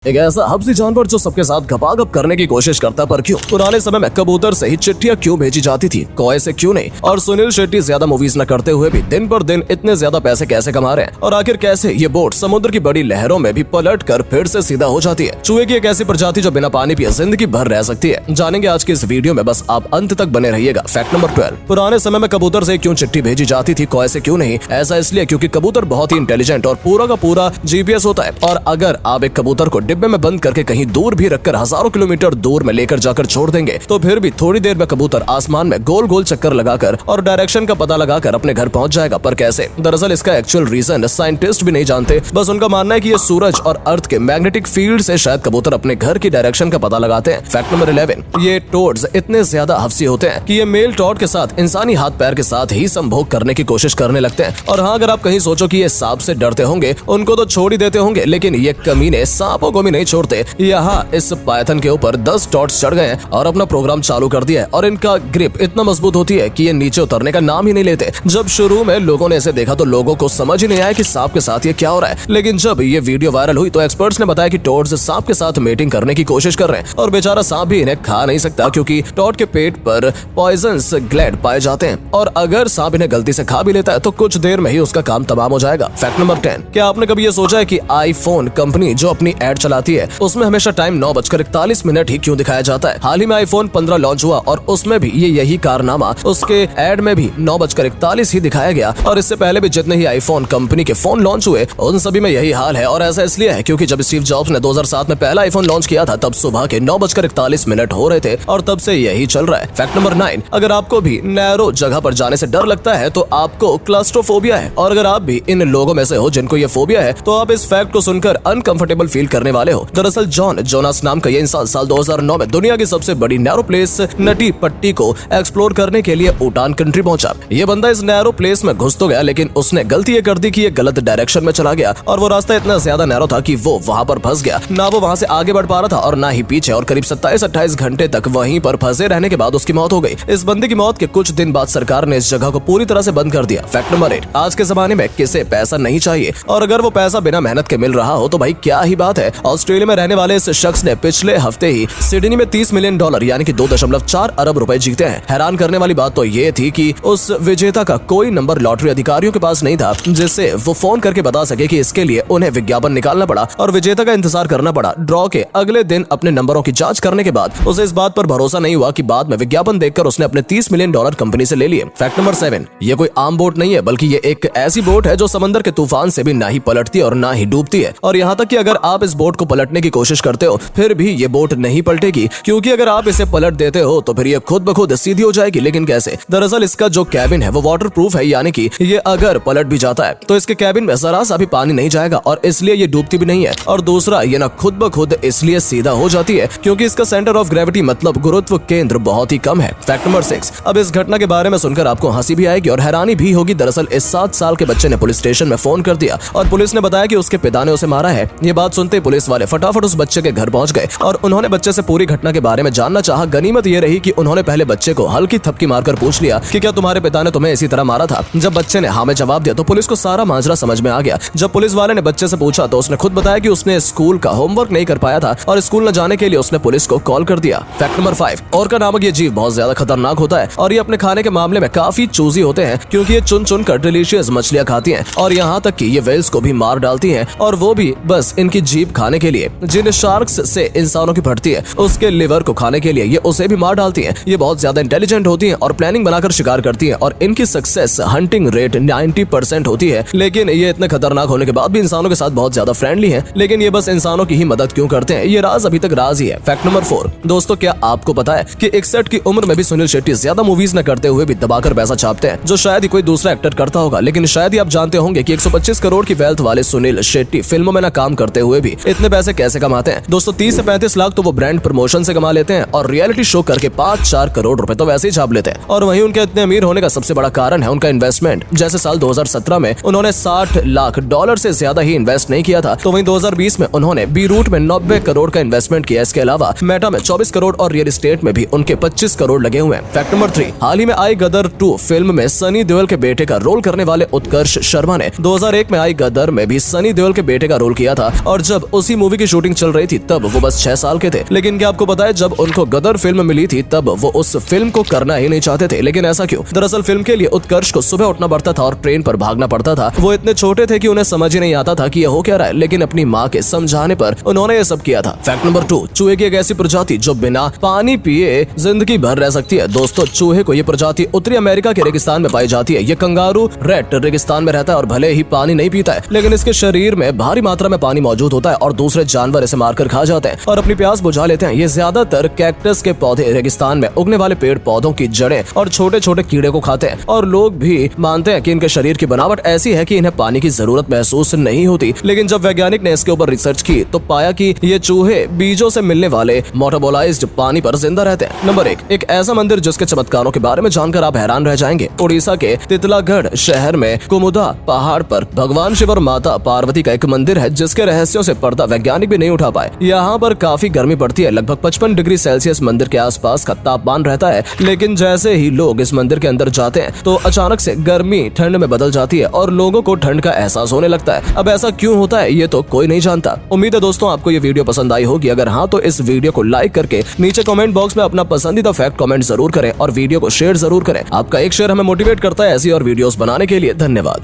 एक ऐसा हब्सी जानवर जो सबके साथ गपागप करने की कोशिश करता, पर क्यों? पुराने समय में कबूतर से ही चिट्ठियां क्यों भेजी जाती थी, कौए से क्यों नहीं? और सुनील शेट्टी ज्यादा मूवीज न करते हुए भी दिन पर दिन इतने ज्यादा पैसे कैसे कमा रहे हैं? और आखिर कैसे ये बोट समुद्र की बड़ी लहरों में भी पलट कर फिर से सीधा हो जाती है? चूहे की एक ऐसी प्रजाति जो बिना पानी पिए जिंदगी भर रह सकती है, जानेंगे आज की इस वीडियो में, बस आप अंत तक बने रहिएगा। फैक्ट नंबर 12, पुराने समय में कबूतर से क्यों चिट्ठी भेजी जाती थी, कौए से क्यों नहीं? ऐसा इसलिए क्योंकि कबूतर बहुत ही इंटेलिजेंट और पूरा का पूरा जीपीएस होता है, और अगर आप एक कबूतर को डिब्बे में बंद करके कहीं दूर भी रखकर हजारों किलोमीटर दूर में लेकर जाकर छोड़ देंगे तो फिर भी थोड़ी देर में कबूतर आसमान में गोल गोल चक्कर लगाकर और डायरेक्शन का पता लगाकर अपने घर पहुंच जाएगा। पर कैसे? दरअसल इसका एक्चुअल रीजन साइंटिस्ट भी नहीं जानते, बस उनका मानना है कि ये सूरज और अर्थ के मैग्नेटिक फील्ड से शायद कबूतर अपने घर की डायरेक्शन का पता लगाते हैं। फैक्ट नंबर 11, ये टोड्स इतने ज्यादा हफ्सी होते हैं कि ये मेल टॉड के साथ इंसानी हाथ पैर के साथ ही संभोग करने की कोशिश करने लगते हैं। और हाँ, अगर आप कहीं सोचो कि ये सांप से डरते होंगे, उनको तो छोड़ ही देते होंगे, लेकिन ये कमीने सांपों को भी नहीं छोड़ते। यहाँ इस पायथन के ऊपर 10 टॉड्स चढ़ गए हैं और अपना प्रोग्राम चालू कर दिया है, और इनका ग्रिप इतना मजबूत होती है कि ये नीचे उतरने का नाम ही नहीं लेते। जब शुरू में लोगों ने इसे देखा तो लोगों को समझ ही नहीं आया कि सांप के साथ ये क्या हो रहा है, लेकिन जब ये वीडियो वायरल हुई तो एक्सपर्ट्स ने बताया कि टॉड्स सांप के साथ मेटिंग करने की कोशिश कर रहे हैं, और बेचारा सांप भी इन्हें खा नहीं सकता क्योंकि टॉड के पेट पर पॉइजनस ग्लैंड पाए जाते हैं, और अगर सांप इन्हें गलती से खा भी लेता है तो कुछ देर में ही उसका काम तमाम हो जाएगा। फैक्ट नंबर 10, क्या आपने कभी ये सोचा है कि आईफोन कंपनी जो अपनी एड चलाती है उसमें हमेशा टाइम 9:41 ही क्यों दिखाया जाता है? हाल ही में आईफोन 15 लॉन्च हुआ और उसमें भी ये यही कारनामा उसके एड में भी 9:41 ही दिखाया गया, और इससे पहले भी जितने ही आईफोन कंपनी के फोन लॉन्च हुए उन सभी में यही हाल है। और ऐसा इसलिए है क्योंकि जब स्टीव जॉब्स ने 2007 में पहला आईफोन लॉन्च किया था तब सुबह के 9:41 हो रहे थे, और तब से यही चल रहा है। फैक्ट नंबर 9, अगर आपको भी नैरो जगह पर जाने से डर लगता है तो आपको क्लस्ट्रोफोबिया है, और अगर आप भी इन लोगों में से हो जिनको ये फोबिया है तो आप इस फैक्ट को सुनकर अनकंफर्टेबल फील करने वाले हो। दरअसल जॉन जोनास नाम का ये इंसान साल 2009 में दुनिया की सबसे बड़ी नैरो प्लेस नटी पट्टी को एक्सप्लोर करने के लिए भूटान कंट्री पहुंचा। ये बंदा इस नैरो प्लेस में घुस तो गया, लेकिन उसने गलती ये कर दी कि ये गलत डायरेक्शन में चला गया, और वो रास्ता इतना ज्यादा नैरो था कि वो वहां पर फंस गया। ना वो वहां से आगे बढ़ पा रहा था और ना ही पीछे, और करीब 27-28 घंटे तक वहीं पर फंसे रहने के बाद उसकी मौत हो गई। इस बंदे की मौत के कुछ दिन बाद सरकार ने इस जगह को पूरी तरह से बंद कर दिया। फैक्ट नंबर 8, आज के जमाने में किसे पैसा नहीं चाहिए, और अगर वो पैसा बिना मेहनत के मिल रहा हो तो भाई क्या ही बात है। ऑस्ट्रेलिया में रहने वाले इस शख्स ने पिछले हफ्ते ही सिडनी में $30 मिलियन यानी कि 2.4 अरब रुपए जीते हैं। हैरान करने वाली बात तो ये थी कि उस विजेता का कोई नंबर लॉटरी अधिकारियों के पास नहीं था जिससे वो फोन करके बता सके कि इसके लिए उन्हें विज्ञापन निकालना पड़ा और विजेता का इंतजार करना पड़ा। ड्रॉ के अगले दिन अपने नंबरों की जांच करने के बाद उसे इस बात पर भरोसा नहीं हुआ कि बाद में विज्ञापन देखकर उसने अपने $30 मिलियन कंपनी से ले लिए। फैक्ट नंबर 7, ये कोई आम बोट नहीं है, बल्कि ये एक ऐसी बोट है जो समंदर के तूफान से भी ना ही पलटती और ना ही डूबती है, और यहाँ तक कि अगर आप इस बोट को पलटने की कोशिश करते हो फिर भी ये बोट नहीं पलटेगी, क्योंकि अगर आप इसे पलट देते हो तो फिर ये खुद ब खुद सीधी हो जाएगी। लेकिन कैसे? दरअसल इसका जो कैबिन है वो वाटरप्रूफ है, यानी कि ये अगर पलट भी जाता है तो इसके कैबिन में जरा सा भी पानी नहीं जाएगा, और इसलिए ये डूबती भी नहीं है। और दूसरा, ये ना खुद ब खुद इसलिए सीधा हो जाती है क्योंकि इसका सेंटर ऑफ ग्रेविटी मतलब गुरुत्व केंद्र बहुत ही कम है। फैक्ट नंबर 6, अब इस घटना के बारे में सुनकर आपको हंसी भी आएगी और हैरानी भी होगी। दरअसल इस 7 साल के बच्चे ने पुलिस स्टेशन में फोन कर दिया और पुलिस ने बताया कि उसके पिता ने उसे मारा है। ये बात सुनते ही पुलिस वाले फटाफट उस बच्चे के घर पहुंच गए और उन्होंने बच्चे से पूरी घटना के बारे में जानना चाहा। गनीमत ये रही कि उन्होंने पहले बच्चे को हल्की थपकी मारकर पूछ लिया कि क्या तुम्हारे पिता ने तुम्हें इसी तरह मारा था? जब बच्चे ने हाँ में जवाब दिया तो पुलिस को सारा माजरा समझ में आ गया। जब पुलिस वाले ने बच्चे से पूछा तो उसने खुद बताया कि उसने स्कूल का होमवर्क नहीं कर पाया था और स्कूल न जाने के लिए उसने पुलिस को कॉल कर दिया। फैक्ट नंबर 5, ऑर्का नामक ये जीव बहुत ज्यादा खतरनाक होता है और ये अपने खाने के मामले में काफी चूजी होते हैं क्योंकि ये चुन चुन कर डिलीशियस मछलियां खाती हैं, और यहाँ तक कि ये वेल्स को भी मार डालती हैं, और वो भी बस इनकी जीभ खाने के लिए। जिन शार्क्स से इंसानों की फटती है उसके लिवर को खाने के लिए ये उसे भी मार डालती हैं। ये बहुत ज्यादा इंटेलिजेंट होती हैं और प्लानिंग बनाकर शिकार करती हैं, और इनकी सक्सेस हंटिंग रेट 90% होती है। लेकिन ये इतने खतरनाक होने के बाद भी इंसानों के साथ बहुत ज्यादा फ्रेंडली हैं, लेकिन ये बस इंसानों की ही मदद क्यों करते हैं, ये राज अभी तक राज ही है। फैक्ट नंबर 4, दोस्तों क्या आपको पता है कि 61 की उम्र में भी सुनील शेट्टी ज्यादा मूवीज न करते हुए भी दबाकर पैसा छापते हैं, जो शायद ही कोई दूसरा एक्टर करता होगा। लेकिन शायद ही आप जानते होंगे कि 125 करोड़ की वेल्थ वाले सुनील शेट्टी फिल्मों में न काम करते हुए भी इतने पैसे कैसे कमाते हैं? दोस्तों 30 से 35 लाख तो वो ब्रांड प्रमोशन से कमा लेते हैं, और रियलिटी शो करके 5-4 करोड़ रुपए तो वैसे ही छाप लेते हैं। और वहीं उनके इतने अमीर होने का सबसे बड़ा कारण है उनका इन्वेस्टमेंट। जैसे साल 2017 में उन्होंने $60 लाख से ज्यादा ही इन्वेस्ट नहीं किया था, तो वहीं 2020 में उन्होंने बी रूट में 90 करोड़ का इन्वेस्टमेंट किया। इसके अलावा मेटा में 24 करोड़ और रियल एस्टेट में भी उनके 25 करोड़ लगे हुए हैं। फैक्ट नंबर 3, हाल ही में आई गदर 2 फिल्म में सनी देओल के बेटे का रोल करने वाले उत्कर्ष शर्मा ने 2001 में आई गदर में भी सनी देओल के बेटे का रोल किया था, और जब उसी इसी मूवी की शूटिंग चल रही थी तब वो बस 6 साल के थे। लेकिन क्या आपको पता है जब उनको गदर फिल्म मिली थी तब वो उस फिल्म को करना ही नहीं चाहते थे। लेकिन ऐसा क्यों? दरअसल फिल्म के लिए उत्कर्ष को सुबह उठना पड़ता था और ट्रेन पर भागना पड़ता था। वो इतने छोटे थे कि उन्हें समझ ही नहीं आता था कि ये हो क्या रहा है, लेकिन अपनी माँ के समझाने पर उन्होंने ये सब किया था। फैक्ट नंबर 2, चूहे की एक ऐसी प्रजाति जो बिना पानी पिए जिंदगी भर रह सकती है। दोस्तों चूहे को ये प्रजाति उत्तरी अमेरिका के रेगिस्तान में पाई जाती है। ये कंगारू रैट रेगिस्तान में रहता है और भले ही पानी नहीं पीता है लेकिन इसके शरीर में भारी मात्रा में पानी मौजूद होता है और दूसरे जानवर इसे मारकर खा जाते हैं और अपनी प्यास बुझा लेते हैं। ये ज्यादातर कैक्टस के पौधे, रेगिस्तान में उगने वाले पेड़ पौधों की जड़ें और छोटे छोटे कीड़े को खाते हैं और लोग भी मानते हैं कि इनके शरीर की बनावट ऐसी है कि इन्हें पानी की जरूरत महसूस नहीं होती। लेकिन जब वैज्ञानिक ने इसके ऊपर रिसर्च की तो पाया कि ये चूहे बीजों से मिलने वाले मेटाबोलाइज्ड पानी पर जिंदा रहते हैं। नंबर 1, एक ऐसा मंदिर जिसके चमत्कारों के बारे में जानकर आप हैरान रह जाएंगे। उड़ीसा के तितलागढ़ शहर में कुमुदा पहाड़ पर भगवान शिव और माता पार्वती का एक मंदिर है जिसके रहस्यों से पर्दा वैज्ञानिक भी नहीं उठा पाए। यहाँ पर काफी गर्मी पड़ती है, लगभग 55 डिग्री सेल्सियस मंदिर के आसपास का तापमान रहता है। लेकिन जैसे ही लोग इस मंदिर के अंदर जाते हैं तो अचानक से गर्मी ठंड में बदल जाती है और लोगों को ठंड का एहसास होने लगता है। अब ऐसा क्यों होता है ये तो कोई नहीं जानता। उम्मीद है दोस्तों आपको ये वीडियो पसंद आई होगी। अगर हाँ तो इस वीडियो को लाइक करके नीचे कमेंट बॉक्स में अपना पसंदीदा फैक्ट कमेंट जरूर करें और वीडियो को शेयर जरूर करें। आपका एक शेयर हमें मोटिवेट करता है ऐसी और वीडियोस बनाने के लिए। धन्यवाद।